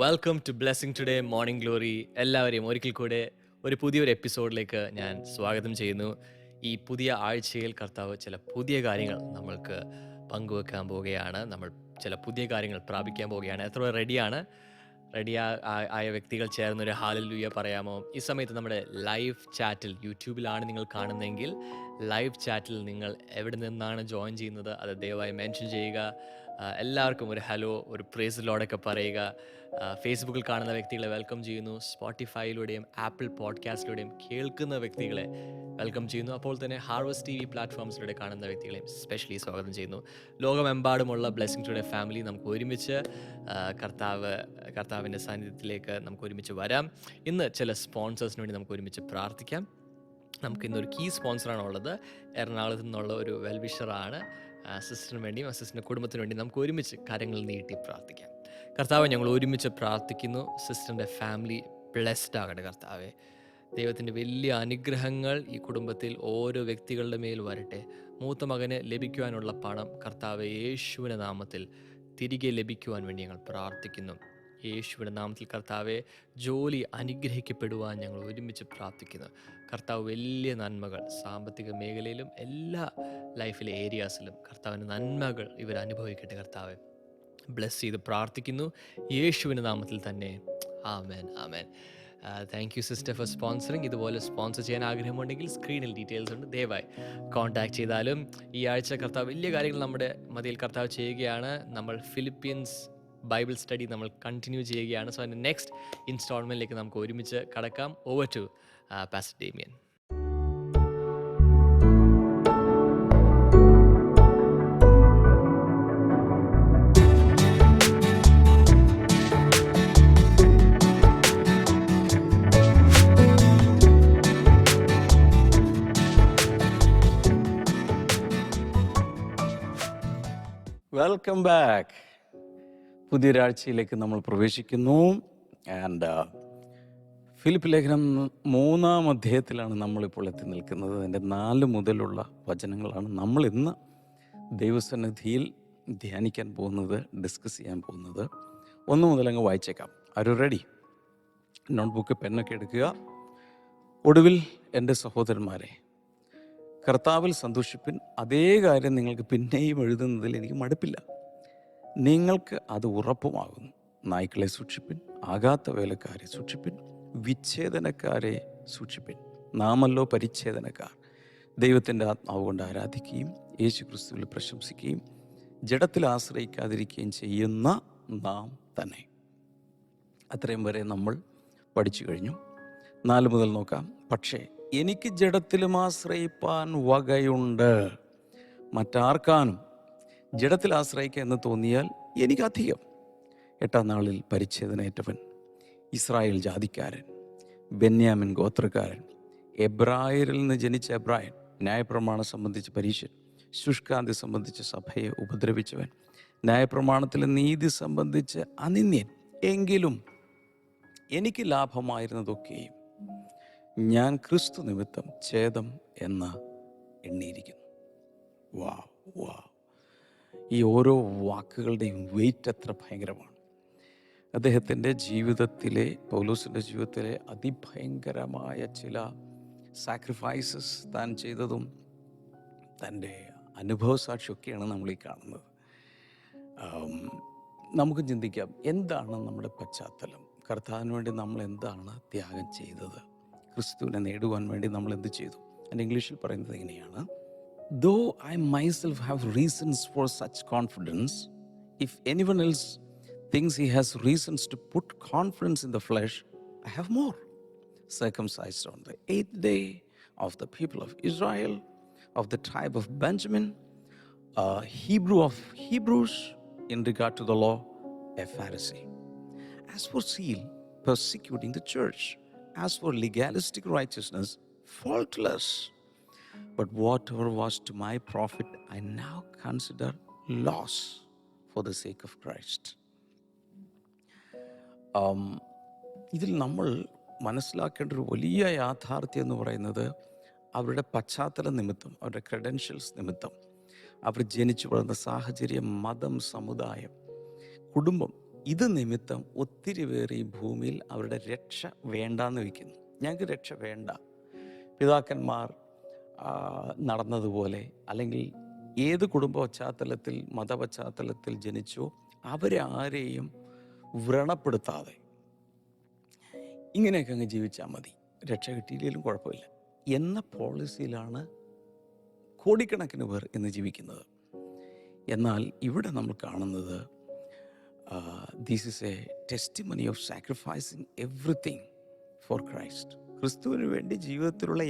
Welcome to blessing today morning glory. എല്ലാവരെയും ഒരിക്കൽ കൂടെ ഒരു പുതിയൊരു എപ്പിസോഡിലേക്ക് ഞാൻ സ്വാഗതം ചെയ്യുന്നു. ഈ പുതിയ ആഴ്ചയിൽ കർത്താവ് ചില പുതിയ കാര്യങ്ങൾ നമ്മൾക്ക് പങ്കുവെക്കാൻ പോവുകയാണ്. നമ്മൾ ചില പുതിയ കാര്യങ്ങൾ പ്രാപിക്കാൻ പോവുകയാണ്. എത്ര റെഡിയാണ്? ആയ വ്യക്തികൾ ചേർന്നൊരു ഹാലലുയ പറയാമോ? ഈ സമയത്ത് നമ്മുടെ ലൈവ് ചാറ്റിൽ, യൂട്യൂബിലാണ് നിങ്ങൾ കാണുന്നതെങ്കിൽ ലൈവ് ചാറ്റിൽ നിങ്ങൾ എവിടെ നിന്നാണ് ജോയിൻ ചെയ്യുന്നത് അത് ദയവായി മെൻഷൻ ചെയ്യുക. എല്ലാവർക്കും ഒരു ഹലോ, ഒരു പ്രൈസ് ലോഡൊക്കെ പറയുക. ഫേസ്ബുക്കിൽ കാണുന്ന വ്യക്തികളെ വെൽക്കം ചെയ്യുന്നു. സ്പോട്ടിഫൈയിലൂടെയും ആപ്പിൾ പോഡ്കാസ്റ്റിലൂടെയും കേൾക്കുന്ന വ്യക്തികളെ വെൽക്കം ചെയ്യുന്നു. അപ്പോൾ തന്നെ ഹാർവസ്റ്റ് TV പ്ലാറ്റ്ഫോംസിലൂടെ കാണുന്ന വ്യക്തികളെയും സ്പെഷ്യലി സ്വാഗതം ചെയ്യുന്നു. ലോകമെമ്പാടുമുള്ള ബ്ലെസ്സിങ് ടുഡേ ഫാമിലി നമുക്ക് ഒരുമിച്ച് കർത്താവിൻ്റെ സാന്നിധ്യത്തിലേക്ക് നമുക്ക് ഒരുമിച്ച് വരാം. ഇന്ന് ചില സ്പോൺസേഴ്സിന് വേണ്ടി നമുക്ക് ഒരുമിച്ച് പ്രാർത്ഥിക്കാം. നമുക്കിന്നൊരു കീ സ്പോൺസറാണ് ഉള്ളത്. എറണാകുളത്ത് നിന്നുള്ള ഒരു വെൽവിഷറാണ്. സിസ്റ്ററിന് വേണ്ടിയും സിസ്റ്ററിൻ്റെ കുടുംബത്തിന് വേണ്ടി നമുക്ക് ഒരുമിച്ച് കാര്യങ്ങൾ നീട്ടി പ്രാർത്ഥിക്കാം. കർത്താവ്, ഞങ്ങൾ ഒരുമിച്ച് പ്രാർത്ഥിക്കുന്നു. സിസ്റ്ററിൻ്റെ ഫാമിലി ബ്ലെസ്ഡ് ആകട്ടെ. കർത്താവെ, ദൈവത്തിൻ്റെ വലിയ അനുഗ്രഹങ്ങൾ ഈ കുടുംബത്തിൽ ഓരോ വ്യക്തികളുടെ മേൽ വരട്ടെ. മൂത്ത മകന് ലഭിക്കുവാനുള്ള പണം കർത്താവെ യേശുവിൻ്റെ നാമത്തിൽ തിരികെ ലഭിക്കുവാൻ വേണ്ടി ഞങ്ങൾ പ്രാർത്ഥിക്കുന്നു. യേശുവിൻ്റെ നാമത്തിൽ കർത്താവെ, ജോലി അനുഗ്രഹിക്കപ്പെടുവാൻ ഞങ്ങൾ ഒരുമിച്ച് പ്രാർത്ഥിക്കുന്നു. കർത്താവ് വലിയ നന്മകൾ സാമ്പത്തിക മേഖലയിലും എല്ലാ ലൈഫിലെ ഏരിയാസിലും കർത്താവിൻ്റെ നന്മകൾ ഇവർ അനുഭവിക്കട്ടെ. കർത്താവെ ബ്ലെസ് ചെയ്ത് പ്രാർത്ഥിക്കുന്നു യേശുവിൻ്റെ നാമത്തിൽ തന്നെ. ആമേൻ, ആമേൻ. Thank you sister for sponsoring. ഇതുപോലെ സ്പോൺസർ ചെയ്യാൻ ആഗ്രഹമുണ്ടെങ്കിൽ സ്ക്രീനിൽ ഡീറ്റെയിൽസ് ഉണ്ട്, ദയവായി കോൺടാക്ട് ചെയ്താലും. ഈ ആഴ്ച കർത്താവ് വലിയ കാര്യങ്ങൾ നമ്മുടെ മതിയിൽ കർത്താവ് ചെയ്യുകയാണ്. നമ്മൾ ഫിലിപ്പീൻസ് ബൈബിൾ സ്റ്റഡി നമ്മൾ കണ്ടിന്യൂ ചെയ്യുകയാണ്. സോ അതിൻ്റെ നെക്സ്റ്റ് ഇൻസ്റ്റാൾമെൻറ്റിലേക്ക് നമുക്ക് ഒരുമിച്ച് കടക്കാം. Over to pastor Damian. Welcome back. പുതിയൊരാഴ്ചയിലേക്ക് നമ്മൾ പ്രവേശിക്കുന്നു. ആൻഡ് ഫിലിപ്പ് ലേഖനം 3-ാം അധ്യായത്തിലാണ് നമ്മളിപ്പോൾ എത്തി നിൽക്കുന്നത്. അതിൻ്റെ 4 മുതലുള്ള വചനങ്ങളാണ് നമ്മൾ ഇന്ന് ദൈവസന്നിധിയിൽ ധ്യാനിക്കാൻ പോകുന്നത്, ഡിസ്കസ് ചെയ്യാൻ പോകുന്നത്. 1 മുതൽ അങ്ങ് വായിച്ചേക്കാം. ആര് റെഡി? നോട്ട്ബുക്ക്, പെന്നൊക്കെ എടുക്കുക. ഒടുവിൽ എൻ്റെ സഹോദരന്മാരെ, കർത്താവിൽ സന്തോഷിപ്പിൻ. അതേ കാര്യം നിങ്ങൾക്ക് പിന്നെയും എഴുതുന്നതിൽ എനിക്ക് മടുപ്പില്ല. നിങ്ങൾക്ക് അത് ഉറപ്പുമാകുന്നു. നായ്ക്കളെ സൂക്ഷിപ്പിൻ, ആകാത്ത വേലക്കാരെ സൂക്ഷിപ്പിൻ, വിച്ഛേദനക്കാരെ സൂക്ഷിപ്പിൻ. നാമല്ലോ പരിച്ഛേദനക്കാർ. ദൈവത്തിൻ്റെ ആത്മാവ് കൊണ്ട് ആരാധിക്കുകയും യേശു ക്രിസ്തുവിൽ പ്രശംസിക്കുകയും ജഡത്തിൽ ആശ്രയിക്കാതിരിക്കുകയും ചെയ്യുന്ന നാം തന്നെ. അത്രയും വരെ നമ്മൾ പഠിച്ചു കഴിഞ്ഞു. 4 മുതൽ നോക്കാം. പക്ഷേ എനിക്ക് ജഡത്തിലും ആശ്രയിപ്പാൻ വകയുണ്ട്. മറ്റാർക്കാനും ജഡത്തിൽ ആശ്രയിക്കുക എന്ന് തോന്നിയാൽ എനിക്കധികം. 8-ാം നാളിൽ പരിച്ഛേദനയേറ്റവൻ, ഇസ്രായേൽ ജാതിക്കാരൻ, ബെന്യാമിൻ ഗോത്രക്കാരൻ, എബ്രായരിൽ നിന്ന് ജനിച്ച എബ്രായൻ, ന്യായപ്രമാണം സംബന്ധിച്ച് പരീശൻ, ശുഷ്കാന്തി സംബന്ധിച്ച് സഭയെ ഉപദ്രവിച്ചവൻ, ന്യായപ്രമാണത്തിലെ നീതി സംബന്ധിച്ച് അനിന്യൻ. എങ്കിലും എനിക്ക് ലാഭമായിരുന്നതൊക്കെയും ഞാൻ ക്രിസ്തു നിമിത്തം ഛേദം എന്ന് എണ്ണിയിരിക്കുന്നു. വാ വാ ഈ ഓരോ വാക്കുകളുടെയും വെയിറ്റ് എത്ര ഭയങ്കരമാണ്. അദ്ദേഹത്തിൻ്റെ ജീവിതത്തിലെ, പൗലോസിൻ്റെ ജീവിതത്തിലെ അതിഭയങ്കരമായ ചില സാക്രിഫൈസസ് താൻ ചെയ്തതും തൻ്റെ അനുഭവസാക്ഷിയൊക്കെയാണ് നമ്മളീ കാണുന്നത്. നമുക്ക് ചിന്തിക്കാം, എന്താണ് നമ്മുടെ പശ്ചാത്തലം? കർത്താവിന് വേണ്ടി നമ്മൾ എന്താണ് ത്യാഗം ചെയ്തത്? ക്രിസ്തുവിനെ നേടുവാൻ വേണ്ടി നമ്മൾ എന്ത് ചെയ്തു? എൻ്റെ ഇംഗ്ലീഷിൽ പറയുന്നത് ഇങ്ങനെയാണ്: Though I myself have reasons for such confidence, if anyone else thinks he has reasons to put confidence in the flesh, I have more. Circumcised on the 8th day, of the people of Israel, of the tribe of Benjamin, Hebrew of Hebrews, in regard to the law, a Pharisee. As for zeal, persecuting the church. As for legalistic righteousness, faultless. But whatever was to my profit, I now consider loss for the sake of Christ. ഇതിൽ നമ്മൾ മനസ്സിലാക്കേണ്ട ഒരു വലിയ യാഥാർത്ഥ്യം എന്ന് പറയുന്നത്, അവരുടെ പശ്ചാത്തല നിമിത്തം, അവരുടെ ക്രെഡൻഷ്യൽസ് നിമിത്തം, അവർ ജനിച്ചു വളർന്ന സാഹചര്യം, മതം, സമുദായം, കുടുംബം ഇത് നിമിത്തം ഒത്തിരി പേർ ഈ ഭൂമിയിൽ അവരുടെ രക്ഷ വേണ്ടാന്ന് വയ്ക്കുന്നു. ഞങ്ങൾക്ക് രക്ഷ വേണ്ട, പിതാക്കന്മാർ നടന്നതുപോലെ, അല്ലെങ്കിൽ ഏത് കുടുംബ പശ്ചാത്തലത്തിൽ മതപശ്ചാത്തലത്തിൽ ജനിച്ചോ അവരെ ആരെയും വ്രണപ്പെടുത്താതെ ഇങ്ങനെയൊക്കെ അങ്ങ് ജീവിച്ചാൽ മതി, രക്ഷ കിട്ടിയില്ലെങ്കിലും കുഴപ്പമില്ല എന്ന പോളിസിയിലാണ് കോടിക്കണക്കിന് പേർ ഇന്ന് ജീവിക്കുന്നത്. എന്നാൽ ഇവിടെ നമ്മൾ കാണുന്നത് this is A testimony of sacrificing everything for Christ. ക്രിസ്തുവിന് വേണ്ടി ജീവിതത്തിലുള്ള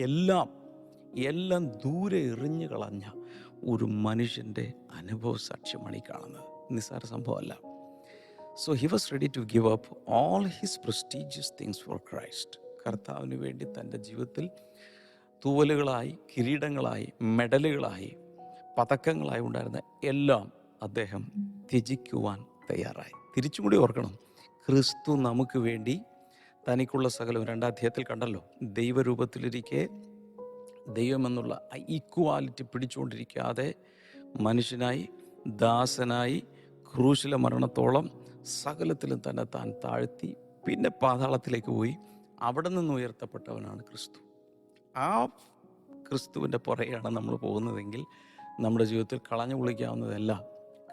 എല്ലാം ദൂരെ എറിഞ്ഞു കളഞ്ഞ ഒരു മനുഷ്യൻ്റെ അനുഭവ സാക്ഷ്യമാണ് ഈ കാണുന്നത്. നിസ്സാര സംഭവമല്ല. So he was ready to give up all his prestigious things for Christ. കർത്താവിന് വേണ്ടി തൻ്റെ ജീവിതത്തിൽ തൂവലുകളായി, കിരീടങ്ങളായി, മെഡലുകളായി, പതക്കങ്ങളായി ഉണ്ടായിരുന്ന എല്ലാം അദ്ദേഹം ത്യജിക്കുവാൻ തയ്യാറായി. തിരിച്ചും കൂടി ഓർക്കണം, ക്രിസ്തു നമുക്ക് വേണ്ടി തനിക്കുള്ള സകലം 2 അധ്യായത്തിൽ കണ്ടല്ലോ. ദൈവരൂപത്തിലിരിക്കെ ദൈവമെന്നുള്ള ഈക്വാലിറ്റി പിടിച്ചുകൊണ്ടിരിക്കാതെ മനുഷ്യനായി, ദാസനായി, ക്രൂശിലെ മരണത്തോളം സകലത്തിലും തന്നെ താൻ താഴ്ത്തി, പിന്നെ പാതാളത്തിലേക്ക് പോയി, അവിടെ നിന്ന് ഉയർത്തപ്പെട്ടവനാണ് ക്രിസ്തു. ആ ക്രിസ്തുവിൻ്റെ പുറകെയാണ് നമ്മൾ പോകുന്നതെങ്കിൽ നമ്മുടെ ജീവിതത്തിൽ കളഞ്ഞു കുളിക്കാവുന്നതെല്ലാം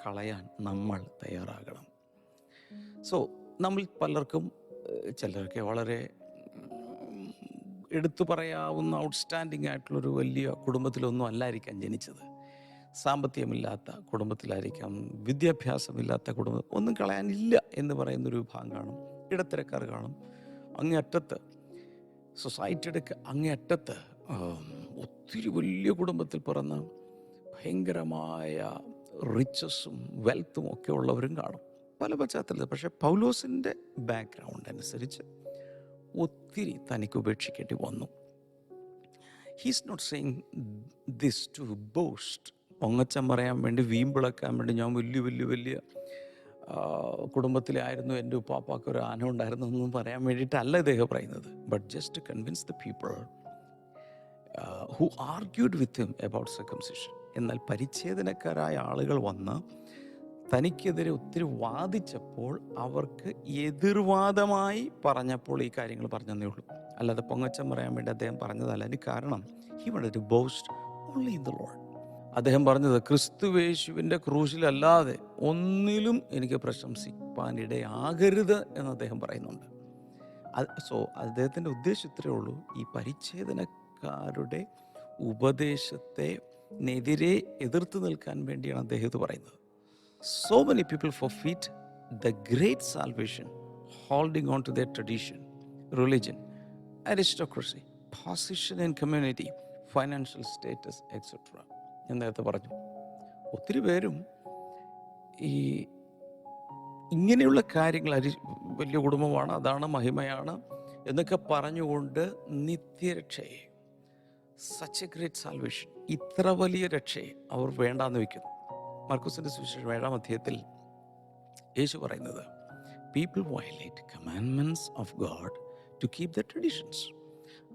കളയാൻ നമ്മൾ തയ്യാറാകണം. സോ നമ്മൾ പലർക്കും, ചിലരൊക്കെ വളരെ എടുത്തു പറയാവുന്ന ഔട്ട്സ്റ്റാൻഡിങ് ആയിട്ടുള്ളൊരു വലിയ കുടുംബത്തിലൊന്നും അല്ലായിരിക്കാം ജനിച്ചത്. സാമ്പത്തികമില്ലാത്ത കുടുംബത്തിലായിരിക്കാം, വിദ്യാഭ്യാസമില്ലാത്ത കുടുംബം. ഒന്നും കളയാനില്ല എന്ന് പറയുന്നൊരു വിഭാഗം കാണും, ഇടത്തരക്കാർ കാണും, അങ്ങേയറ്റത്ത് സൊസൈറ്റിയുടെ അങ്ങേയറ്റത്ത് ഒത്തിരി വലിയ കുടുംബത്തിൽ പിറന്ന് ഭയങ്കരമായ റിച്ചസും വെൽത്തും ഒക്കെ ഉള്ളവരും കാണും, പല പശ്ചാത്തലത്തിൽ. പക്ഷേ പൗലോസിൻ്റെ ബാക്ക്ഗ്രൗണ്ട് അനുസരിച്ച് ഒത്തിരി തനിക്ക് ഉപേക്ഷിക്കേണ്ടി വന്നു. He's not saying this to boast, പൊങ്ങച്ചം പറയാൻ വേണ്ടി, വീമ്പിളക്കാൻ വേണ്ടി, ഞാൻ വലിയ കുടുംബത്തിലായിരുന്നു, എൻ്റെ ഉപ്പാപ്പാക്ക് ഒരു ആന ഉണ്ടായിരുന്നു എന്നും പറയാൻ വേണ്ടിയിട്ടല്ല ഇദ്ദേഹം പറയുന്നത്. But just to convince the people who argued with him about circumcision. എന്നാൽ പരിച്ഛേദനക്കാരായ ആളുകൾ വന്ന് തനിക്കെതിരെ ഒത്തിരി വാദിച്ചപ്പോൾ അവർക്ക് എതിർവാദമായി പറഞ്ഞപ്പോൾ ഈ കാര്യങ്ങൾ പറഞ്ഞതേ ഉള്ളൂ. അല്ലാതെ പൊങ്ങച്ചം പറയാൻ വേണ്ടി അദ്ദേഹം പറഞ്ഞതല്ല. അതിന് കാരണം he wanted to boast only in the Lord. അദ്ദേഹം പറഞ്ഞത് ക്രിസ്തുവേശുവിൻ്റെ ക്രൂശിലല്ലാതെ ഒന്നിലും എനിക്ക് പ്രശംസിപ്പാനിടയാകരുത് എന്ന് അദ്ദേഹം പറയുന്നുണ്ട്. സോ അദ്ദേഹത്തിൻ്റെ ഉദ്ദേശം ഇത്രയേ ഉള്ളൂ, ഈ പരിച്ഛേദനക്കാരുടെ ഉപദേശത്തിനെതിരെ എതിർത്ത് നിൽക്കാൻ വേണ്ടിയാണ് അദ്ദേഹം ഇത് പറയുന്നത്. So many people forfeit the great salvation holding on to their tradition, religion, aristocracy, position in community, financial status, etc. ഞാൻ നേരത്തെ പറഞ്ഞു, ഒത്തിരി പേരും ഈ ഇങ്ങനെയുള്ള കാര്യങ്ങൾ, വലിയ കുടുംബമാണ്, അതാണ് മഹിമയാണ് എന്നൊക്കെ പറഞ്ഞുകൊണ്ട് നിത്യരക്ഷയെ, സച്ച് എ ഗ്രേറ്റ് സാൽവേഷൻ, ഇത്ര വലിയ രക്ഷയെ അവർ വേണ്ടാന്ന് വയ്ക്കുന്നു. മർക്കോസിൻ്റെ സുവിശേഷം 7-ാം അധ്യായത്തിൽ യേശു പറയുന്നത്, people violate commandments of God to keep the traditions.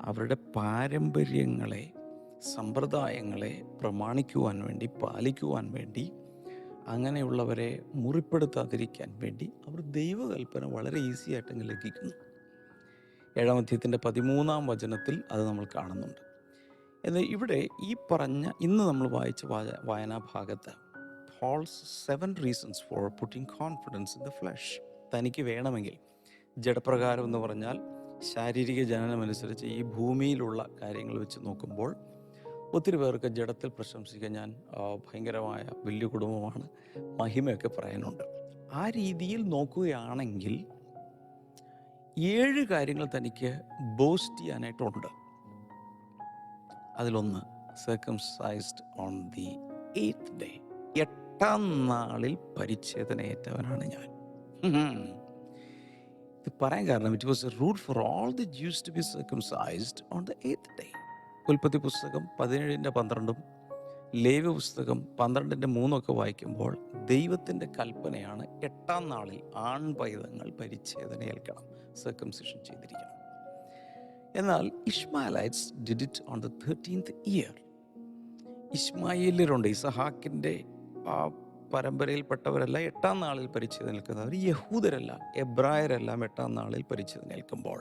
അവരുടെ പാരമ്പര്യങ്ങളെ, സമ്പ്രദായങ്ങളെ പ്രമാണിക്കുവാൻ വേണ്ടി, പാലിക്കുവാൻ വേണ്ടി, അങ്ങനെയുള്ളവരെ മുറിപ്പെടുത്താതിരിക്കാൻ വേണ്ടി അവർ ദൈവകൽപ്പന വളരെ ഈസി ആയിട്ടങ്ങ് ലംഘിക്കുന്നു. 7-ാം അധ്യായത്തിൻ്റെ 13-ാം വചനത്തിൽ അത് നമ്മൾ കാണുന്നുണ്ട്. എന്നാൽ ഇവിടെ ഈ പറഞ്ഞ ഇന്ന് നമ്മൾ വായിച്ച വായനാ ഭാഗത്ത് Paul's 7 reasons for putting confidence in the flesh. തനിക്ക് വേണമെങ്കിൽ, ജഡപ്രകാരം എന്ന് പറഞ്ഞാൽ ശാരീരിക ജനനമനുസരിച്ച് ഈ ഭൂമിയിലുള്ള കാര്യങ്ങൾ വെച്ച് നോക്കുമ്പോൾ ഒത്തിരി പേർക്ക് ജഡത്തിൽ പ്രശംസിക്കാൻ, ഞാൻ ഭയങ്കരമായ വലിയ കുടുംബമാണ്, മഹിമയൊക്കെ പറയാനുണ്ട്. ആ രീതിയിൽ നോക്കുകയാണെങ്കിൽ 7 കാര്യങ്ങൾ തനിക്ക് ബോസ്റ്റ് ചെയ്യാനായിട്ടുണ്ട്. അതിലൊന്ന്, circumcised on the 8th day. 8ാം നാളിൽ പരിച്ഛേദനയേറ്റവനാണ് ഞാൻ. ഇത് പറയാൻ കാരണം, it was A rule for all the Jews to be circumcised on the 8th day. ഉൽപ്പത്തി പുസ്തകം 17:12, ലേവ്യ പുസ്തകം 12:3 വായിക്കുമ്പോൾ ദൈവത്തിൻ്റെ കൽപ്പനയാണ് 8ാം നാളിൽ ആൺപൈതങ്ങൾ പരിച്ഛേദനയേൽക്കണം, സർക്കംസിഷൻ ചെയ്തിരിക്കണം. എന്നാൽ Ishmaelites did it on the 13th year. ഇസ്മായേല്യരുണ്ട്, ഇസഹാക്കിൻ്റെ പരമ്പരയിൽപ്പെട്ടവരല്ല 8-ാം നാളിൽ പരിച്ഛേദനേൽക്കുന്നവർ, യഹൂദരല്ല എബ്രായരെല്ലാം 8-ാം നാളിൽ പരിച്ഛേദനേൽക്കുമ്പോൾ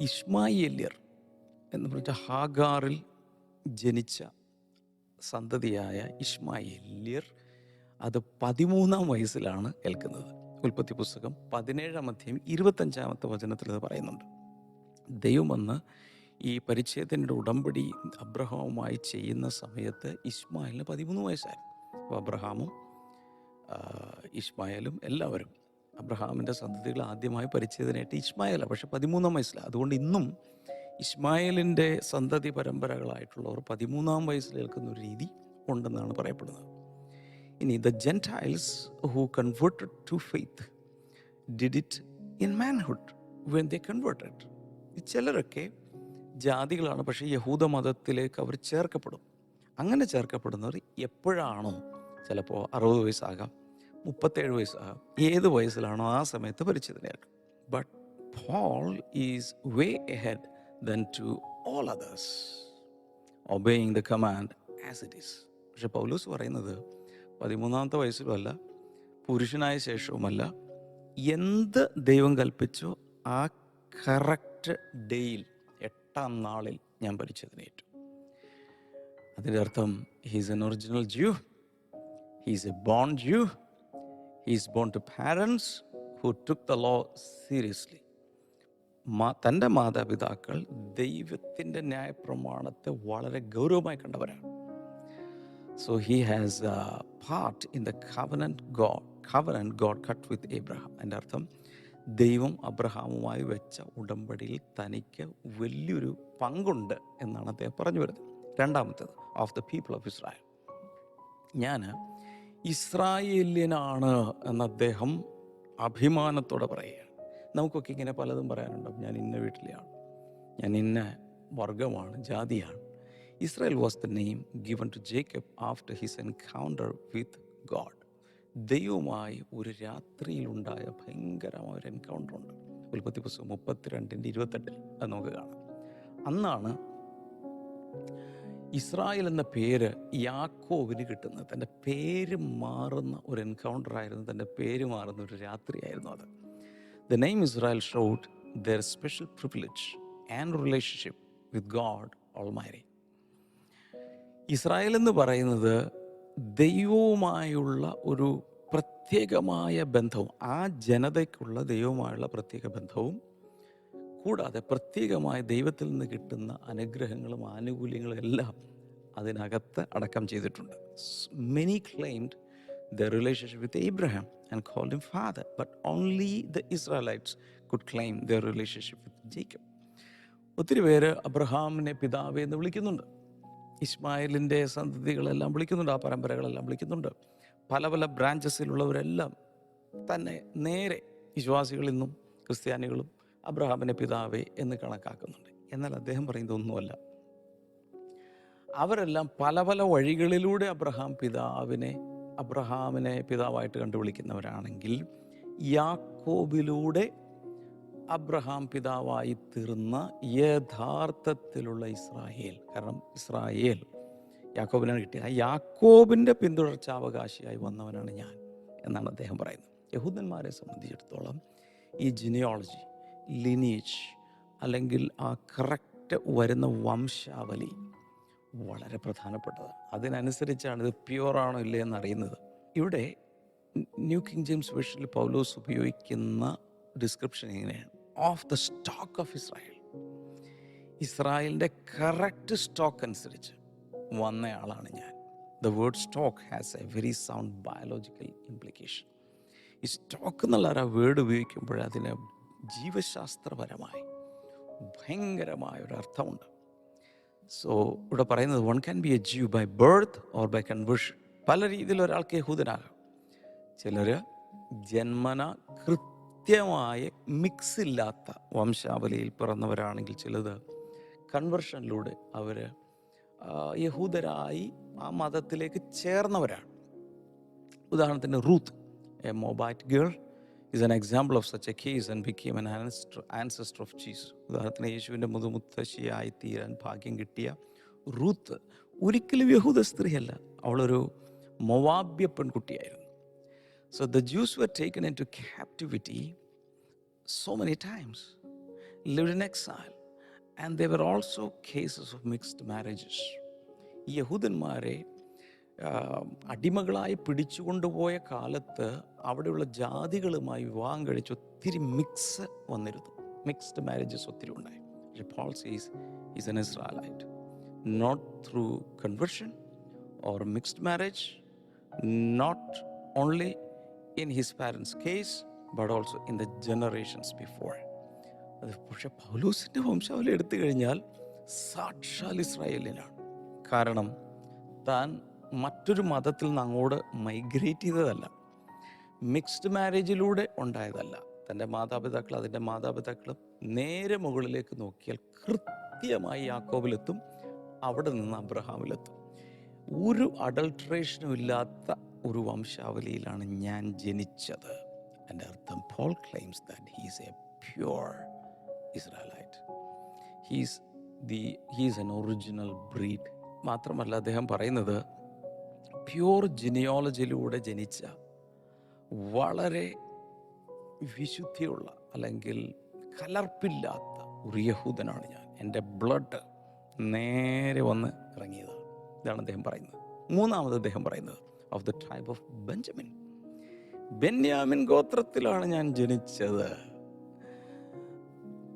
ഇശ്മായേല്യർ എന്ന് പറഞ്ഞ ഹാഗാറിൽ ജനിച്ച സന്തതിയായ ഇശ്മായേല്യർ അത് 13-ാം വയസ്സിലാണ് ഏൽക്കുന്നത്. ഉൽപ്പത്തി പുസ്തകം 17-ാം അധ്യായം 25-ാമത്തെ വചനത്തിൽ ഇത് പറയുന്നുണ്ട്. ദൈവം വന്ന് ഈ പരിച്ഛേദനയുടെ ഉടമ്പടി അബ്രഹാമുമായി ചെയ്യുന്ന സമയത്ത് ഇശ്മായേലിന് 13 വയസ്സായിരുന്നു. അപ്പോൾ അബ്രഹാമും ഇശ്മായേലും എല്ലാവരും അബ്രഹാമിൻ്റെ സന്തതികൾ ആദ്യമായി പരിച്ഛേദനയായിട്ട് ഇശ്മായേലാണ്, പക്ഷെ 13-ാം വയസ്സിലാണ്. അതുകൊണ്ട് ഇന്നും ഇശ്മായേലിൻ്റെ സന്തതി പരമ്പരകളായിട്ടുള്ളവർ 13-ാം വയസ്സിൽ ഏൽക്കുന്ന ഒരു രീതി ഉണ്ടെന്നാണ് പറയപ്പെടുന്നത്. ഇനി the Gentiles who converted to faith did it in manhood when they converted. ചിലരൊക്കെ ജാതികളാണ്, പക്ഷേ യഹൂദ മതത്തിലേക്ക് അവർ ചേർക്കപ്പെടും. അങ്ങനെ ചേർക്കപ്പെടുന്നവർ എപ്പോഴാണോ, ചിലപ്പോൾ 60 വയസ്സാകാം, 37 വയസ്സാകാം, ഏത് വയസ്സിലാണോ ആ സമയത്ത് പരിച്ഛേദനയാകും. But Paul is way ahead than to all others, obeying the command as it is. പക്ഷെ പൗലോസ് പറയുന്നത് 13-ാമത്തെ വയസ്സിലുമല്ല, പുരുഷനായ ശേഷവുമല്ല, എന്ത് ദൈവം കൽപ്പിച്ചോ ആ കറക്റ്റ് ഡേയിൽ 8-ാം നാളിൽ ഞാൻ പരിച്ഛേദനയേറ്റു. അതിൻ്റെ അർത്ഥം he's an original Jew, he's a born Jew, he's born to parents who took the law seriously. തൻ്റെ മാതാപിതാക്കൾ ദൈവത്തിൻ്റെ ന്യായപ്രമാണത്തെ വളരെ ഗൗരവമായി കണ്ടവരാണ്. So he has a part in the covenant God cut with Abraham. അതിൻ്റെ അർത്ഥം ദൈവം അബ്രഹാമുമായി വെച്ച ഉടമ്പടിയിൽ തനിക്ക് വലിയൊരു പങ്കുണ്ട് എന്നാണ് അദ്ദേഹം പറഞ്ഞു വരുന്നത്. രണ്ടാമത്തേത്, of the people of Israel, ഞാൻ ഇസ്രായേല്യനാണ് എന്ന് അദ്ദേഹം അഭിമാനത്തോടെ പറയുകയാണ്. നമുക്കൊക്കെ ഇങ്ങനെ പലതും പറയാനുണ്ടാവും. ഞാൻ ഇന്ന വീട്ടിലെയാണ്, ഞാൻ ഇന്ന വർഗമാണ്, ജാതിയാണ്. Israel was the name given to Jacob after his encounter with God. ദൈവവുമായി ഒരു രാത്രിയിലുണ്ടായ ഭയങ്കരമായ ഒരു എൻകൗണ്ടർ ഉണ്ട്. ഉൽപ്പത്തി പുസ്തകം 32:28 അത് നമുക്ക് കാണാം. അന്നാണ് ഇസ്രായേൽ എന്ന പേര് യാക്കോബിന് കിട്ടുന്നത്. തൻ്റെ പേര് മാറുന്ന ഒരു എൻകൗണ്ടർ ആയിരുന്നു, തൻ്റെ പേര് മാറുന്ന ഒരു രാത്രിയായിരുന്നു അത്. The name Israel showed their special privilege and relationship with God Almighty. Israel എന്ന് പറയുന്നത് ദൈവവുമായുള്ള ഒരു പ്രത്യേകമായ ബന്ധവും, ആ ജനതയ്ക്കുള്ള ദൈവവുമായുള്ള പ്രത്യേക ബന്ധവും, കൂടാതെ പ്രത്യേകമായ ദൈവത്തിൽ നിന്ന് കിട്ടുന്ന അനുഗ്രഹങ്ങളും ആനുകൂല്യങ്ങളും എല്ലാം അതിനകത്ത് അടക്കം ചെയ്തിട്ടുണ്ട്. Many claimed their relationship with Abraham and called him father, but only the Israelites could claim their relationship with Jacob. ഒത്തിരി പേര് അബ്രഹാമിനെ പിതാവേ എന്ന് വിളിക്കുന്നുണ്ട്, ഇസ്മായിലിൻ്റെ സന്തതികളെല്ലാം വിളിക്കുന്നുണ്ട്, ആ പരമ്പരകളെല്ലാം വിളിക്കുന്നുണ്ട്. പല പല ബ്രാഞ്ചസിലുള്ളവരെല്ലാം തന്നെ നേരെ വിശ്വാസികളിൽ നിന്നും ക്രിസ്ത്യാനികളും അബ്രഹാമിനെ പിതാവേ എന്ന് കണക്കാക്കുന്നുണ്ട്. എന്നാൽ അദ്ദേഹം പറയുന്നത് ഒന്നുമല്ല. അവരെല്ലാം പല പല വഴികളിലൂടെ അബ്രഹാമിനെ പിതാവായിട്ട് കണ്ടുവിളിക്കുന്നവരാണെങ്കിൽ, യാക്കോബിലൂടെ അബ്രഹാം പിതാവായി തീർന്ന യഥാർത്ഥത്തിലുള്ള ഇസ്രായേൽ, കാരണം ഇസ്രായേൽ യാക്കോബിനാണ് കിട്ടിയത്, ആ യാക്കോബിൻ്റെ പിന്തുടർച്ചാവകാശിയായി വന്നവനാണ് ഞാൻ എന്നാണ് അദ്ദേഹം പറയുന്നത്. യഹൂദന്മാരെ സംബന്ധിച്ചിടത്തോളം ഈ ജിനിയോളജി, ലിനേജ്, അല്ലെങ്കിൽ ആ കറക്റ്റ് വരുന്ന വംശാവലി വളരെ പ്രധാനപ്പെട്ടതാണ്. അതിനനുസരിച്ചാണ് ഇത് പ്യുവറാണോ ഇല്ലേ എന്നറിയുന്നത്. ഇവിടെ ന്യൂ കിങ് ജെയിംസ് വേർഷനിൽ പൗലോസ് ഉപയോഗിക്കുന്ന ഡിസ്ക്രിപ്ഷൻ ഇങ്ങനെയാണ്: of the stock of Israel. ഇസ്രായേലിൻ്റെ കറക്റ്റ് സ്റ്റോക്ക് അനുസരിച്ച് വന്നയാളാണ് ഞാൻ. The word stock has A very sound biological implication. ഈ സ്റ്റോക്ക് എന്നുള്ള ആ വേർഡ് ഉപയോഗിക്കുമ്പോൾ അതിന് ജീവശാസ്ത്രപരമായി ഭയങ്കരമായ ഒരു അർത്ഥമുണ്ട്. സോ ഇവിടെ പറയുന്നത് one can be a Jew by birth or by conversion. പല രീതിയിൽ ഒരാൾക്ക് യഹൂദനാകാം. ചിലർ ജന്മന കൃത്യമായ മിക്സ് ഇല്ലാത്ത വംശാവലിയിൽ പിറന്നവരാണെങ്കിൽ, ചിലത് കൺവേർഷനിലൂടെ അവർ യഹൂദരായി ആ മതത്തിലേക്ക് ചേർന്നവരാണ്. ഉദാഹരണത്തിന് Ruth, a Moabite girl, is an example of such a case and became an ancestor of Jesus. ഉദാഹരണത്തിന് യേശുവിൻ്റെ മുതുമുത്തശ്ശിയായി തീരാൻ ഭാഗ്യം കിട്ടിയ റൂത്ത് ഒരിക്കലും യഹൂദ സ്ത്രീയല്ല. അവളൊരു മൊവാബ്യ പെൺകുട്ടിയായിരുന്നു. So the Jews were taken into captivity so many times, lived in exile, and there were also cases of mixed marriages. ഈ യഹൂദന്മാരെ അടിമകളായി പിടിച്ചുകൊണ്ടുപോയ കാലത്ത് അവിടെയുള്ള ജാതികളുമായി വിവാഹം കഴിച്ച് ഒത്തിരി മിക്സ് വന്നിരുന്നു. മിക്സ്ഡ് മാരേജസ് ഒത്തിരി ഉണ്ടായി. പക്ഷേ Paul sees is an Israelite, not through conversion or mixed marriage, not only in his parents' case, but also in the generations before. പക്ഷെ പൗലോസിൻ്റെ വംശാവലി എടുത്തു കഴിഞ്ഞാൽ സാക്ഷാൽ ഇസ്രായേലിനാണ്. കാരണം താൻ മറ്റൊരു മതത്തിൽ നിന്ന് അങ്ങോട്ട് മൈഗ്രേറ്റ് ചെയ്തതല്ല, മിക്സ്ഡ് മാരേജിലൂടെ ഉണ്ടായതല്ല. തൻ്റെ മാതാപിതാക്കൾ, അതിൻ്റെ മാതാപിതാക്കളും നേരെ മുകളിലേക്ക് നോക്കിയാൽ കൃത്യമായി യാക്കോബിലെത്തും, അവിടെ നിന്ന് അബ്രഹാമിലെത്തും. ഒരു അഡൾട്രേഷനും ഇല്ലാത്ത ഒരു വംശാവലിയിലാണ് ഞാൻ ജനിച്ചത്. എൻ്റെ അർത്ഥം Paul claims that he's a pure Israelite. He's an original breed. മാത്രമല്ല അദ്ദേഹം പറയുന്നത് പ്യുവർ ജിനിയോളജിയിലൂടെ ജനിച്ച വളരെ വിശുദ്ധിയുള്ള അല്ലെങ്കിൽ കലർപ്പില്ലാത്ത ഒരു യഹൂദനാണ് ഞാൻ. എൻ്റെ ബ്ലഡ് നേരെ വന്ന് ഇറങ്ങിയതാണ്. ഇതാണ് അദ്ദേഹം പറയുന്നത്. മൂന്നാമത് അദ്ദേഹം പറയുന്നത് of the tribe of Benjamin. ബെന്യാമിൻ ഗോത്രത്തിലാണ് ഞാൻ ജനിച്ചത്.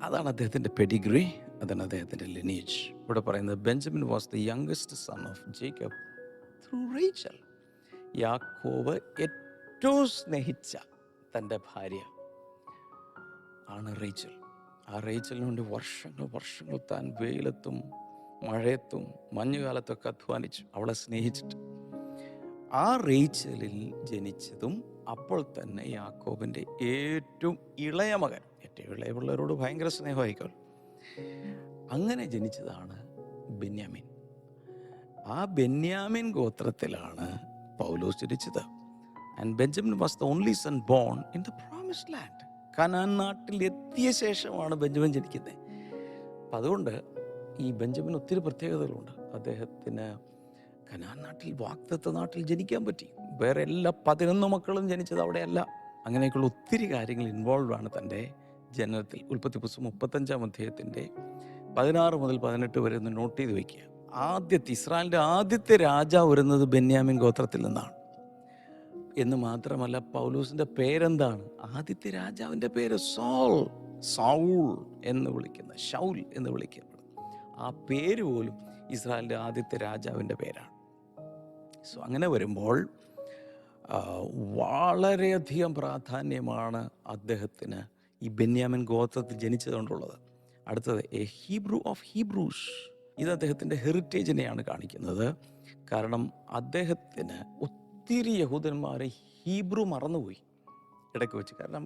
അതാണ് അദ്ദേഹത്തിൻ്റെ പെഡിഗ്രി, അതാണ് അദ്ദേഹത്തിൻ്റെ ലിനേജ്. ഇവിടെ പറയുന്നത് Benjamin was the youngest son of Jacob through Rachel. യാക്കോബ് ഏറ്റവും സ്നേഹിച്ച തൻ്റെ ഭാര്യ ആണ് റേച്ചൽ. ആ റേച്ചലിന് വേണ്ടി വർഷങ്ങൾ താൻ വെയിലത്തും മഴയത്തും മഞ്ഞുകാലത്തൊക്കെ അധ്വാനിച്ചു അവളെ സ്നേഹിച്ചിട്ട്. ആ റേച്ചലിൽ ജനിച്ചതും അപ്പോൾ തന്നെ യാക്കോബിൻ്റെ ഏറ്റവും ഇളയ മകൻ. ഏറ്റവും ഇളയ പിള്ളേരോട് ഭയങ്കര സ്നേഹമായിക്കോൾ. അങ്ങനെ ജനിച്ചതാണ് ബെന്യാമിൻ. ആ ബെന്യാമിൻ ഗോത്രത്തിലാണ് പൗലോസ് ജനിച്ചത്. And Benjamin was the only sun born in the promised land. Canaan നാട്ടിൽ എത്തിയ ശേഷമാണ് ബെഞ്ചമിൻ ജനിക്കുന്നത്. അപ്പം അതുകൊണ്ട് ഈ ബെഞ്ചമിന് ഒത്തിരി പ്രത്യേകതകളുണ്ട്. അദ്ദേഹത്തിന് കനാൻ നാട്ടിൽ, വാഗ്ദത്ത നാട്ടിൽ ജനിക്കാൻ പറ്റി. വേറെ എല്ലാ 11 മക്കളും ജനിച്ചത് അവിടെയല്ല. അങ്ങനെയൊക്കെയുള്ള ഒത്തിരി കാര്യങ്ങൾ ഇൻവോൾവ് ആണ് തൻ്റെ ജനനത്തിൽ. ഉൽപ്പത്തി പുസ്തകം 35-ാം അധ്യായത്തിൻ്റെ 16 മുതൽ 18 വരെ ഒന്ന് നോട്ട് ചെയ്ത് വയ്ക്കുക. ഇസ്രായേലിൻ്റെ ആദ്യത്തെ രാജാവ് വരുന്നത് ബെന്യാമിൻ ഗോത്രത്തിൽ നിന്നാണ്. എന്ന് മാത്രമല്ല പൗലോസിൻ്റെ പേരെന്താണ്? ആദ്യത്തെ രാജാവിൻ്റെ പേര് സൗൾ എന്ന് വിളിക്കുന്ന, ശൗൽ എന്ന് വിളിക്കപ്പെടും. ആ പേര് പോലും ഇസ്രായേലിൻ്റെ ആദ്യത്തെ രാജാവിൻ്റെ പേരാണ്. സോ അങ്ങനെ വരുമ്പോൾ വളരെയധികം പ്രാധാന്യമാണ് അദ്ദേഹത്തിന് ഈ ബെന്യാമിൻ ഗോത്രത്തിൽ ജനിച്ചതുകൊണ്ടുള്ളത്. അടുത്തത് എ ഹീബ്രു ഓഫ് ഹീബ്രൂസ്. ഇത് അദ്ദേഹത്തിൻ്റെ ഹെറിറ്റേജിനെയാണ് കാണിക്കുന്നത്. കാരണം അദ്ദേഹത്തിന് ഒത്തിരി യഹൂദന്മാരെ ഹീബ്രു മറന്നുപോയി ഇടയ്ക്ക് വെച്ച്, കാരണം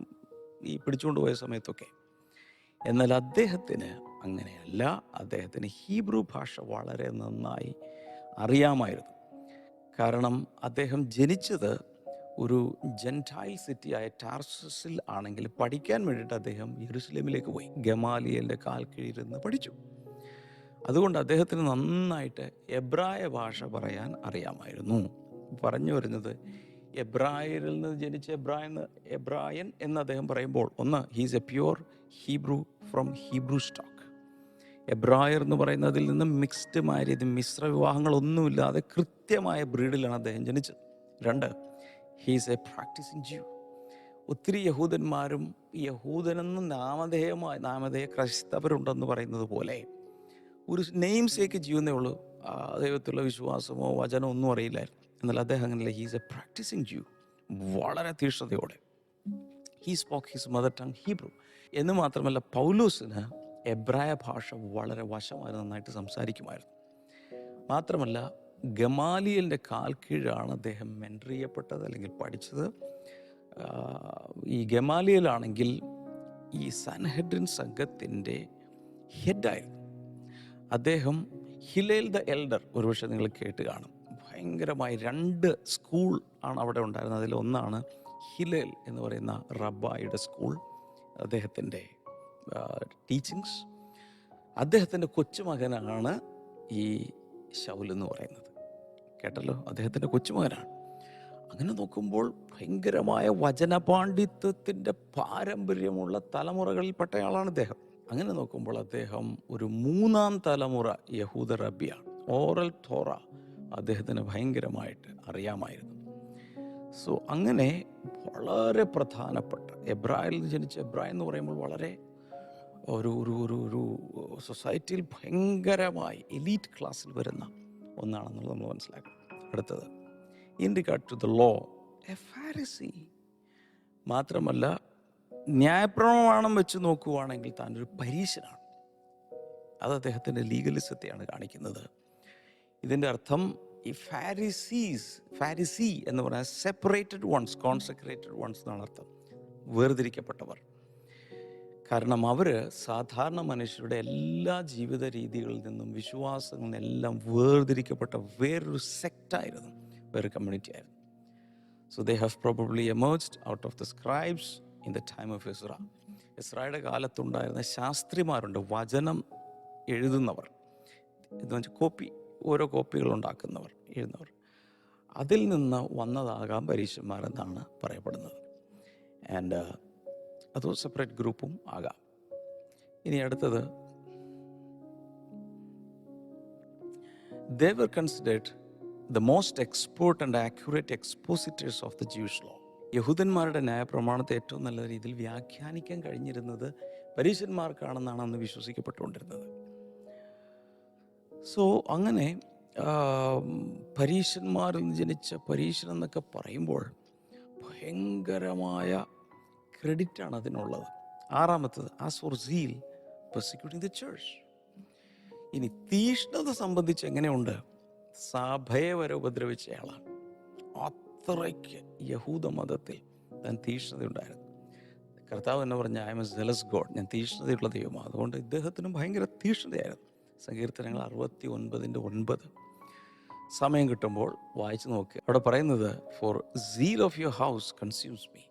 ഈ പിടിച്ചുകൊണ്ട് പോയ സമയത്തൊക്കെ. എന്നാൽ അദ്ദേഹത്തിന് അങ്ങനെയല്ല. അദ്ദേഹത്തിന് ഹീബ്രു ഭാഷ വളരെ നന്നായി അറിയാമായിരുന്നു. കാരണം അദ്ദേഹം ജനിച്ചത് ഒരു ജെൻറ്റൈൽ സിറ്റിയായ ടാർസസിൽ ആണെങ്കിൽ പഠിക്കാൻ വേണ്ടിയിട്ട് അദ്ദേഹം യെരുശലേമിലേക്ക് പോയി. ഗമാലിയലിൻ്റെ കാൽ കീഴിരുന്ന് പഠിച്ചു. അതുകൊണ്ട് അദ്ദേഹത്തിന് നന്നായിട്ട് എബ്രായ ഭാഷ പറയാൻ അറിയാമായിരുന്നു. പറഞ്ഞു വരുന്നത് എബ്രായരിൽ നിന്ന് ജനിച്ച എബ്രായൻ എന്ന് അദ്ദേഹം പറയുമ്പോൾ, ഒന്ന്, he's a pure Hebrew from Hebrew stock. എബ്രായർ എന്ന് പറയുന്നതിൽ നിന്ന് മിക്സ്ഡ് മാരേജ്, മിശ്ര വിവാഹങ്ങളൊന്നുമില്ലാതെ കൃത്യമായ ബ്രീഡിലാണ് അദ്ദേഹം ജനിച്ചത്. 2, ഹീസ് എ പ്രാക്ടീസിങ് ജ്യൂ. ഒത്തിരി യഹൂദന്മാരും യഹൂദനെന്ന് നാമധേയ ക്രൈസ്തവരുണ്ടെന്ന് പറയുന്നത് പോലെ ഒരു നെയിം സേക്ക് ജീവനേ ഉള്ളൂ. ദൈവത്തിലുള്ള വിശ്വാസമോ വചനമോ ഒന്നും അറിയില്ലായിരുന്നു. എന്നാൽ അദ്ദേഹം അങ്ങനെയല്ല. He's a practicing Jew. വളരെ തീക്ഷ്ണതയോടെ he spoke his mother tongue Hebrew. എന്ന് മാത്രമല്ല പൗലോസിന് എബ്രായ ഭാഷ വളരെ വശമായി നന്നായിട്ട് സംസാരിക്കുമായിരുന്നു. മാത്രമല്ല ഗമാലിയലിൻ്റെ കാൽ കീഴാണ് അദ്ദേഹം മെൻറ്റർ ചെയ്യപ്പെട്ടത് അല്ലെങ്കിൽ പഠിച്ചത്. ഈ ഗമാലിയലാണെങ്കിൽ ഈ സൻഹെഡ്രിൻ സംഘത്തിൻ്റെ ഹെഡായിരുന്നു. അദ്ദേഹം ഹിലേൽ ദ എൽഡർ, ഒരുപക്ഷെ നിങ്ങൾ കേട്ട് കാണും. ഭയങ്കരമായി 2 സ്കൂൾ ആണ് അവിടെ ഉണ്ടായിരുന്നത്. അതിലൊന്നാണ് ഹിലേൽ എന്ന് പറയുന്ന റബ്ബായുടെ സ്കൂൾ. അദ്ദേഹത്തിൻ്റെ ടീച്ചിങ്സ്. അദ്ദേഹത്തിൻ്റെ കൊച്ചുമകനാണ് ഈ ശൗൽ എന്ന് പറയുന്നത്. കേട്ടല്ലോ, അദ്ദേഹത്തിൻ്റെ കൊച്ചുമകനാണ്. അങ്ങനെ നോക്കുമ്പോൾ ഭയങ്കരമായ വചനപാണ്ഡിത്യത്തിൻ്റെ പാരമ്പര്യമുള്ള തലമുറകളിൽപ്പെട്ടയാളാണ് അദ്ദേഹം. അങ്ങനെ നോക്കുമ്പോൾ അദ്ദേഹം ഒരു 3-ാം തലമുറ യഹൂദ റബ്ബിയാണ്. ഓറൽ തോറ അദ്ദേഹത്തിന് ഭയങ്കരമായിട്ട് അറിയാമായിരുന്നു. സോ അങ്ങനെ വളരെ പ്രധാനപ്പെട്ട എബ്രായിൽ ജനിച്ച എബ്രായ എന്ന് പറയുമ്പോൾ വളരെ ഒരു ഒരു ഒരു ഒരു സൊസൈറ്റിയിൽ ഭയങ്കരമായി എലീറ്റ് ക്ലാസ്സിൽ വരുന്ന ഒന്നാണെന്നുള്ളത് നമ്മൾ മനസ്സിലാക്കണം. അടുത്തത്, in regard to the law, a Pharisee. മാത്രമല്ല, ന്യായപ്രമാണം വെച്ച് നോക്കുവാണെങ്കിൽ താനൊരു പരീശനാണ്. അത് അദ്ദേഹത്തിൻ്റെ ലീഗലിസത്തെയാണ് കാണിക്കുന്നത്. ഇതിൻ്റെ അർത്ഥം ഈ ഫാരിസി എന്ന് പറഞ്ഞാൽ സെപ്പറേറ്റഡ് വൺസ്, കോൺസെക്രേറ്റഡ് വൺസ് എന്നാണ് അർത്ഥം, വേർതിരിക്കപ്പെട്ടവർ. കാരണം അവർ സാധാരണ മനുഷ്യരുടെ എല്ലാ ജീവിത രീതികളിൽ നിന്നും വിശ്വാസങ്ങളിൽ നിന്നെല്ലാം വേർതിരിക്കപ്പെട്ട വേറൊരു സെക്റ്റായിരുന്നു, വേറൊരു കമ്മ്യൂണിറ്റി ആയിരുന്നു. So they have probably emerged out of the scribes in the time of Ezra. ഇസ്രായുടെ കാലത്തുണ്ടായിരുന്ന ശാസ്ത്രിമാരുണ്ട്, വചനം എഴുതുന്നവർ, എന്ന് വെച്ചാൽ ഓരോ കോപ്പികൾ ഉണ്ടാക്കുന്നവർ, എഴുതുന്നവർ. അതിൽ നിന്ന് വന്നതാകാം പരീശന്മാരെന്നാണ് പറയപ്പെടുന്നത്. ആൻഡ് അതോ സെപ്പറേറ്റ് ഗ്രൂപ്പും ആകാം. ഇനി അടുത്തത്, they were considered the most expert and accurate expositors of the Jewish law. യഹൂദന്മാരുടെ ന്യായപ്രമാണത്തെ ഏറ്റവും നല്ല രീതിയിൽ വ്യാഖ്യാനിക്കാൻ കഴിഞ്ഞിരുന്നത് പരീശന്മാർക്കാണെന്നാണ് അന്ന് വിശ്വസിക്കപ്പെട്ടുകൊണ്ടിരുന്നത്. സോ അങ്ങനെ പരീശന്മാരിൽ നിന്ന് ജനിച്ച പരീശൻ എന്നൊക്കെ പറയുമ്പോൾ ഭയങ്കരമായ ക്രെഡിറ്റാണ് അതിനുള്ളത്. 6-ാമത്തത്, as for zeal persecuting the church. ഇനി തീഷ്ണത സംബന്ധിച്ച് എങ്ങനെയുണ്ട്? സഭയെ വരെ ഉപദ്രവിച്ചയാളാണ്. അത്രയ്ക്ക് യഹൂദ മതത്തിൽ താൻ തീഷ്ണതയുണ്ടായിരുന്നു. കർത്താവ് എന്ന് പറഞ്ഞ I M A zealous God, ഞാൻ തീഷ്ണതയുള്ള ദൈവമാണ്. അതുകൊണ്ട് ഇദ്ദേഹത്തിനും ഭയങ്കര തീഷ്ണതയായിരുന്നു. സങ്കീർത്തനങ്ങൾ 69:9 സമയം കിട്ടുമ്പോൾ വായിച്ചു നോക്കുക. അവിടെ പറയുന്നത്, for zeal of your house consumes me.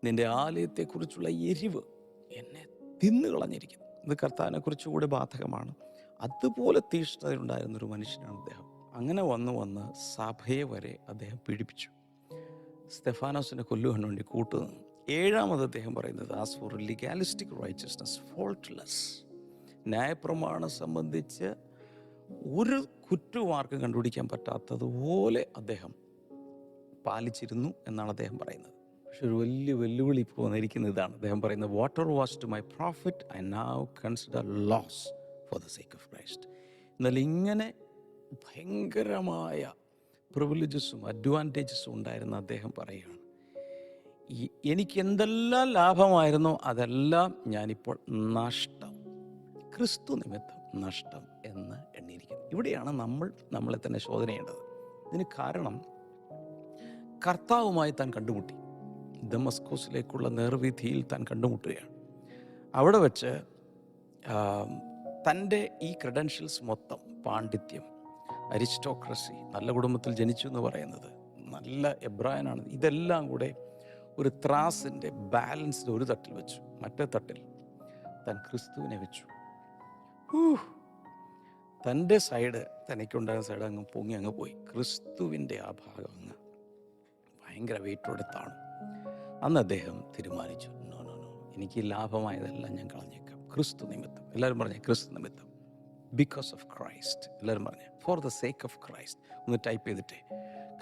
നിന്റെ ആലയത്തെക്കുറിച്ചുള്ള എരിവ് എന്നെ തിന്നു കളഞ്ഞിരിക്കുന്നു. ഇത് കർത്താവിനെ കുറിച്ച് കൂടെ ബാധകമാണ്. അതുപോലെ തീഷ്ണതയുണ്ടായിരുന്നൊരു മനുഷ്യനാണ് അദ്ദേഹം. അങ്ങനെ വന്ന് സഭയെ വരെ അദ്ദേഹം പീഡിപ്പിച്ചു. സ്തെഫാനോസിനെ കൊല്ലുവാൻ വേണ്ടി കൂട്ടുനിന്നു. 7-ാമത് അദ്ദേഹം പറയുന്നത്, ആസ് ഫോർ ലീഗാലിസ്റ്റിക് റൈച്ചസ്നസ് ഫോൾട്ട്ലെസ്. ന്യായപ്രമാണം സംബന്ധിച്ച് ഒരു കുറ്റവും ആർക്കും കണ്ടുപിടിക്കാൻ പറ്റാത്തതുപോലെ അദ്ദേഹം പാലിച്ചിരുന്നു എന്നാണ് അദ്ദേഹം പറയുന്നത്. പക്ഷെ ഒരു വലിയ വെല്ലുവിളി ഇപ്പോൾ വന്നിരിക്കുന്ന ഇതാണ്. അദ്ദേഹം പറയുന്നത്, whatever was to my profit I now consider loss for the sake of Christ. എന്നാൽ ഇങ്ങനെ ഭയങ്കരമായ പ്രിവിലേജസും അഡ്വാൻറ്റേജസും ഉണ്ടായിരുന്ന അദ്ദേഹം പറയുകയാണ്, എനിക്ക് എന്തെല്ലാം ലാഭമായിരുന്നോ അതെല്ലാം ഞാനിപ്പോൾ നഷ്ടം, ക്രിസ്തു നിമിത്തം നഷ്ടം എന്ന് എണ്ണിയിരിക്കുന്നു. ഇവിടെയാണ് നമ്മളെ തന്നെ ശോധന ചെയ്യേണ്ടത്. ഇതിന് കാരണം കർത്താവുമായി താൻ കണ്ടുമുട്ടി. ദമസ്കോസിലേക്കുള്ള നേർവീഥിയിൽ താൻ കണ്ടുമുട്ടുകയാണ്. അവിടെ വെച്ച് തൻ്റെ ഈ ക്രെഡൻഷ്യൽസ് മൊത്തം, പാണ്ഡിത്യം, അരിസ്റ്റോക്രസി, നല്ല കുടുംബത്തിൽ ജനിച്ചു എന്ന് പറയുന്നത്, നല്ല എബ്രായനാണ്, ഇതെല്ലാം കൂടെ ഒരു ത്രാസിൻ്റെ ബാലൻസിൽ ഒരു തട്ടിൽ വെച്ചു. മറ്റേ തട്ടിൽ താൻ ക്രിസ്തുവിനെ വെച്ചു. തൻ്റെ സൈഡ്, തനിക്കുണ്ടായിരുന്ന സൈഡ് അങ്ങ് പൊങ്ങി അങ്ങ് പോയി. ക്രിസ്തുവിൻ്റെ ആ ഭാഗം അങ്ങ് ഭയങ്കര വെയിറ്റോടെ താണു. അന്ന് അദ്ദേഹം തീരുമാനിച്ചു, നോ, എനിക്ക് ലാഭമായതെല്ലാം ഞാൻ കളഞ്ഞേക്കാം, ക്രിസ്തു നിമിത്തം. എല്ലാവരും പറഞ്ഞേ, ക്രിസ്തു നിമിത്തം, ബിക്കോസ് ഓഫ് ക്രൈസ്റ്റ്. എല്ലാവരും പറഞ്ഞേ, four the sake of Christ. ഒന്ന് ടൈപ്പ് ചെയ്തിട്ടേ,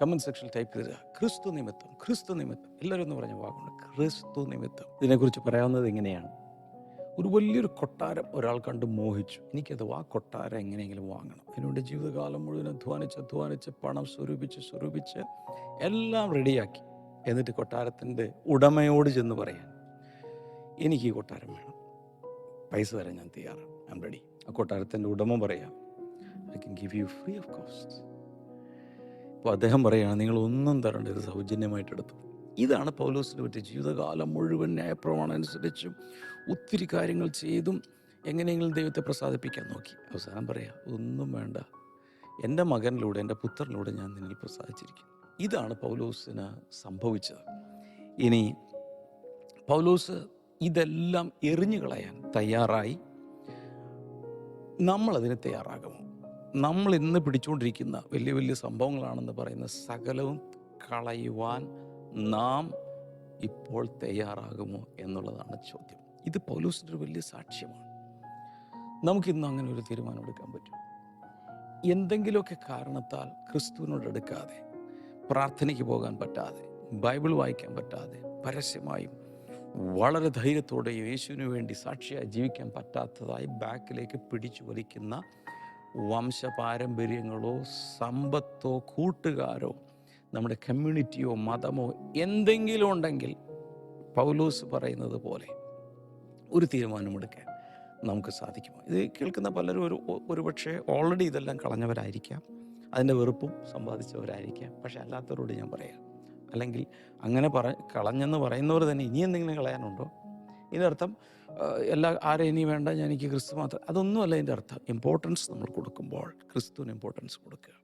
കമൻറ്റ് സെക്ഷനിൽ ടൈപ്പ് ചെയ്തിട്ട്, ക്രിസ്തു നിമിത്തം, ക്രിസ്തു നിമിത്തം. എല്ലാവരും ഒന്ന് പറഞ്ഞ വാക്കുണ്ട്, ക്രിസ്തു നിമിത്തം. ഇതിനെക്കുറിച്ച് പറയാവുന്നത് ഇങ്ങനെയാണ്. ഒരു വലിയൊരു കൊട്ടാരം ഒരാൾ കണ്ട് മോഹിച്ചു, എനിക്കത് ആ കൊട്ടാരം എങ്ങനെയെങ്കിലും വാങ്ങണം. അതിനുവേണ്ടി ജീവിതകാലം മുഴുവൻ അധ്വാനിച്ച് പണം സ്വരൂപിച്ച് എല്ലാം റെഡിയാക്കി. എന്നിട്ട് കൊട്ടാരത്തിൻ്റെ ഉടമയോട് ചെന്ന് പറയാൻ, എനിക്ക് ഈ കൊട്ടാരം വേണം, പൈസ തരാൻ ഞാൻ തയ്യാറാണ്, ഐ എം റെഡി. ആ കൊട്ടാരത്തിൻ്റെ ഉടമ പറയാം, I can give you free of cost. അപ്പോൾ അദ്ദേഹം പറയുകയാണ്, നിങ്ങളൊന്നും തരണ്ട, ഇത് സൗജന്യമായിട്ട് എടുത്തു. ഇതാണ് പൗലോസിനെ പറ്റി. ജീവിതകാലം മുഴുവൻ ന്യായപ്രമാണം അനുസരിച്ചും ഒത്തിരി കാര്യങ്ങൾ ചെയ്തും എങ്ങനെയെങ്കിലും ദൈവത്തെ പ്രസാദിപ്പിക്കാൻ നോക്കി. അവസാനം പറയാം, ഒന്നും വേണ്ട, എൻ്റെ മകനിലൂടെ, എൻ്റെ പുത്രനിലൂടെ ഞാൻ നിന്നിൽ പ്രസാദിച്ചിരിക്കുന്നു. ഇതാണ് പൗലോസിന് സംഭവിച്ചത്. ഇനി പൗലോസ് ഇതെല്ലാം എറിഞ്ഞു കളയാൻ തയ്യാറായി. നമ്മളതിന് തയ്യാറാകുമോ? നമ്മൾ ഇന്ന് പിടിച്ചുകൊണ്ടിരിക്കുന്ന വലിയ വലിയ സംഭവങ്ങളാണെന്ന് പറയുന്ന സകലവും കളയുവാൻ നാം ഇപ്പോൾ തയ്യാറാകുമോ എന്നുള്ളതാണ് ചോദ്യം. ഇത് പൗലോസിൻ്റെ ഒരു വലിയ സാക്ഷ്യമാണ്. നമുക്കിന്ന് അങ്ങനെ ഒരു തീരുമാനം എടുക്കാൻ പറ്റും. എന്തെങ്കിലുമൊക്കെ കാരണത്താൽ ക്രിസ്തുവിനോട് എടുക്കാതെ, പ്രാർത്ഥനയ്ക്ക് പോകാൻ പറ്റാതെ, ബൈബിൾ വായിക്കാൻ പറ്റാതെ, പരസ്യമായും വളരെ ധൈര്യത്തോടെ യേശുവിന് വേണ്ടി സാക്ഷിയായി ജീവിക്കാൻ പറ്റാത്തതായി ബാക്കിലേക്ക് പിടിച്ചു വലിക്കുന്ന വംശപാരമ്പര്യങ്ങളോ സമ്പത്തോ കൂട്ടുകാരോ നമ്മുടെ കമ്മ്യൂണിറ്റിയോ മതമോ എന്തെങ്കിലും ഉണ്ടെങ്കിൽ പൗലോസ് പറയുന്നത് പോലെ ഒരു തീരുമാനമെടുക്കാൻ നമുക്ക് സാധിക്കുമോ? ഇത് കേൾക്കുന്ന പലരും ഒരുപക്ഷെ ഓൾറെഡി ഇതെല്ലാം കളഞ്ഞവരായിരിക്കാം, അതിൻ്റെ വെറുപ്പും സമ്പാദിച്ചവരായിരിക്കാം. പക്ഷെ അല്ലാത്തവരോട് ഞാൻ പറയാം, അല്ലെങ്കിൽ അങ്ങനെ കളഞ്ഞെന്ന് പറയുന്നവർ തന്നെ ഇനി എന്തെങ്കിലും കളയാനുണ്ടോ? ഇതിനർത്ഥം ആരെയും ഇനി വേണ്ട, ഞാൻ എനിക്ക് ക്രിസ്തു മാത്രം, അതൊന്നുമല്ല ഇതിൻ്റെ അർത്ഥം. ഇമ്പോർട്ടൻസ് നമ്മൾ കൊടുക്കുമ്പോൾ ക്രിസ്തുവിന് ഇമ്പോർട്ടൻസ് കൊടുക്കുക,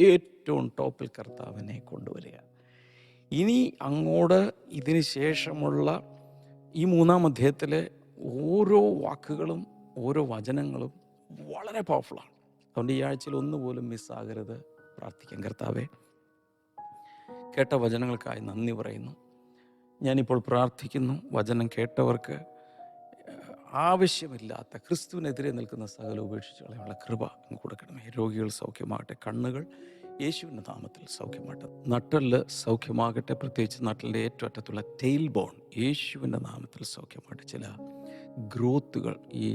ഏറ്റവും ടോപ്പിൽ കർത്താവിനെ കൊണ്ടുവരിക. ഇനി അങ്ങോട്ട് ഇതിന് ശേഷമുള്ള ഈ 3-ാം അധ്യായത്തിലെ ഓരോ വാക്കുകളും ഓരോ വചനങ്ങളും വളരെ പവർഫുള്ളാണ്. അതുകൊണ്ട് ഈ ആഴ്ചയിൽ ഒന്നുപോലും മിസ്സാകരുത്. പ്രാർത്ഥിക്കാം. കർത്താവേ, കേട്ട വചനങ്ങൾക്കായി നന്ദി പറയുന്നു. ഞാനിപ്പോൾ പ്രാർത്ഥിക്കുന്നു, വചനം കേട്ടവർക്ക് ആവശ്യമില്ലാത്ത ക്രിസ്തുവിനെതിരെ നിൽക്കുന്ന സകല ഉപേക്ഷിച്ച് കളയാനുള്ള കൃപ അങ്ങ് കൊടുക്കണമേ. രോഗികൾ സൗഖ്യമാകട്ടെ, കണ്ണുകൾ യേശുവിൻ്റെ നാമത്തിൽ സൗഖ്യമാകട്ടെ, നട്ടല് സൗഖ്യമാകട്ടെ, പ്രത്യേകിച്ച് നട്ടലിൻ്റെ ഏറ്റവും അറ്റത്തുള്ള ടെയിൽ ബോൺ യേശുവിൻ്റെ നാമത്തിൽ സൗഖ്യമാകട്ടെ. ചില ഗ്രോത്തുകൾ, ഈ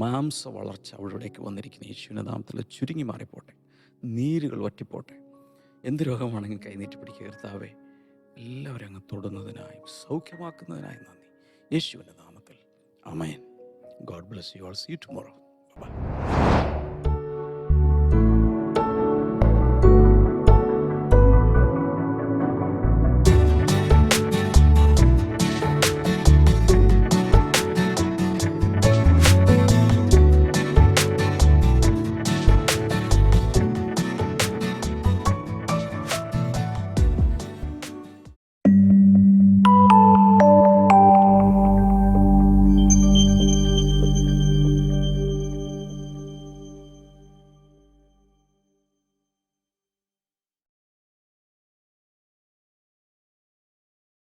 മാംസ വളർച്ച അവിടേക്ക് വന്നിരിക്കുന്ന യേശുവിൻ്റെ നാമത്തിൽ ചുരുങ്ങി മാറിപ്പോട്ടെ, നീരുകൾ വറ്റിപ്പോട്ടെ. എന്ത് രോഗമാണെങ്കിലും കൈനീട്ടി പിടിക്കുക കർത്താവേ. എല്ലാവരും അങ്ങ് തൊടുന്നതിനായും സൗഖ്യമാക്കുന്നതിനായും നന്ദി, യേശുവിൻ്റെ നാമത്തിൽ. ആമേൻ. God bless you all. See you tomorrow. Bye-bye.